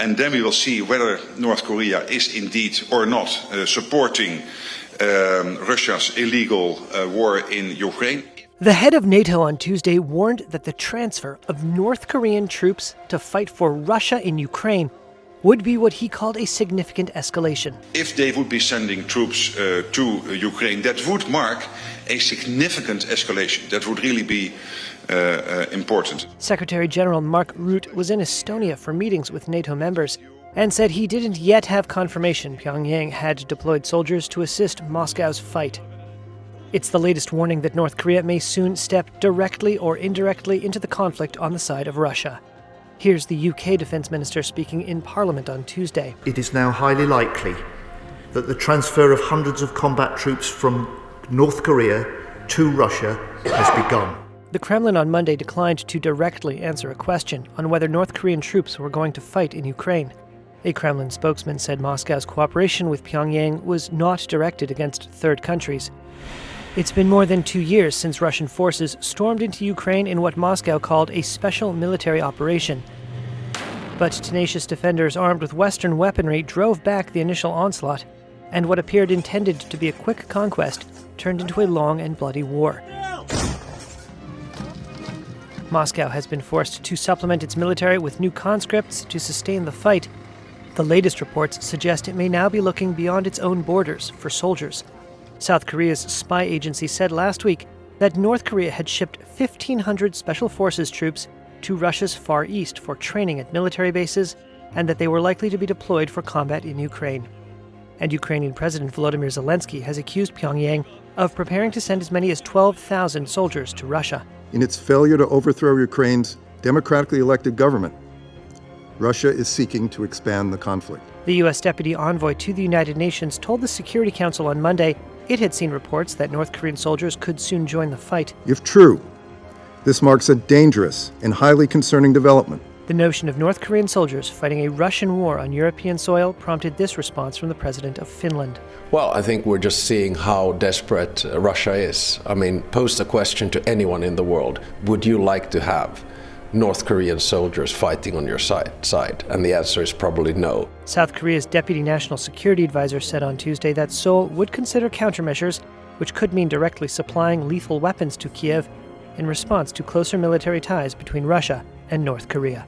and then we will see whether North Korea is indeed or not supporting Russia's illegal war in Ukraine. The head of NATO on Tuesday warned that the transfer of North Korean troops to fight for Russia in Ukraine would be what he called a significant escalation. If they would be sending troops to Ukraine, that would mark a significant escalation. That would really be important. Secretary General Mark Rutte was in Estonia for meetings with NATO members and said he didn't yet have confirmation Pyongyang had deployed soldiers to assist Moscow's fight. It's the latest warning that North Korea may soon step directly or indirectly into the conflict on the side of Russia. Here's the UK Defence Minister speaking in Parliament on Tuesday. It is now highly likely that the transfer of hundreds of combat troops from North Korea to Russia has begun. The Kremlin on Monday declined to directly answer a question on whether North Korean troops were going to fight in Ukraine. A Kremlin spokesman said Moscow's cooperation with Pyongyang was not directed against third countries. It's been more than 2 years since Russian forces stormed into Ukraine in what Moscow called a special military operation. But tenacious defenders armed with Western weaponry drove back the initial onslaught, and what appeared intended to be a quick conquest turned into a long and bloody war. Moscow has been forced to supplement its military with new conscripts to sustain the fight. The latest reports suggest it may now be looking beyond its own borders for soldiers. South Korea's spy agency said last week that North Korea had shipped 1,500 special forces troops to Russia's Far East for training at military bases, and that they were likely to be deployed for combat in Ukraine. And Ukrainian President Volodymyr Zelensky has accused Pyongyang of preparing to send as many as 12,000 soldiers to Russia. In its failure to overthrow Ukraine's democratically elected government, Russia is seeking to expand the conflict. The U.S. Deputy Envoy to the United Nations told the Security Council on Monday it had seen reports that North Korean soldiers could soon join the fight. If true, this marks a dangerous and highly concerning development. The notion of North Korean soldiers fighting a Russian war on European soil prompted this response from the president of Finland. Well, I think we're just seeing how desperate Russia is. I mean, pose the question to anyone in the world. Would you like to have North Korean soldiers fighting on your side? And the answer is probably no. South Korea's Deputy National Security Advisor said on Tuesday that Seoul would consider countermeasures, which could mean directly supplying lethal weapons to Kiev in response to closer military ties between Russia and North Korea.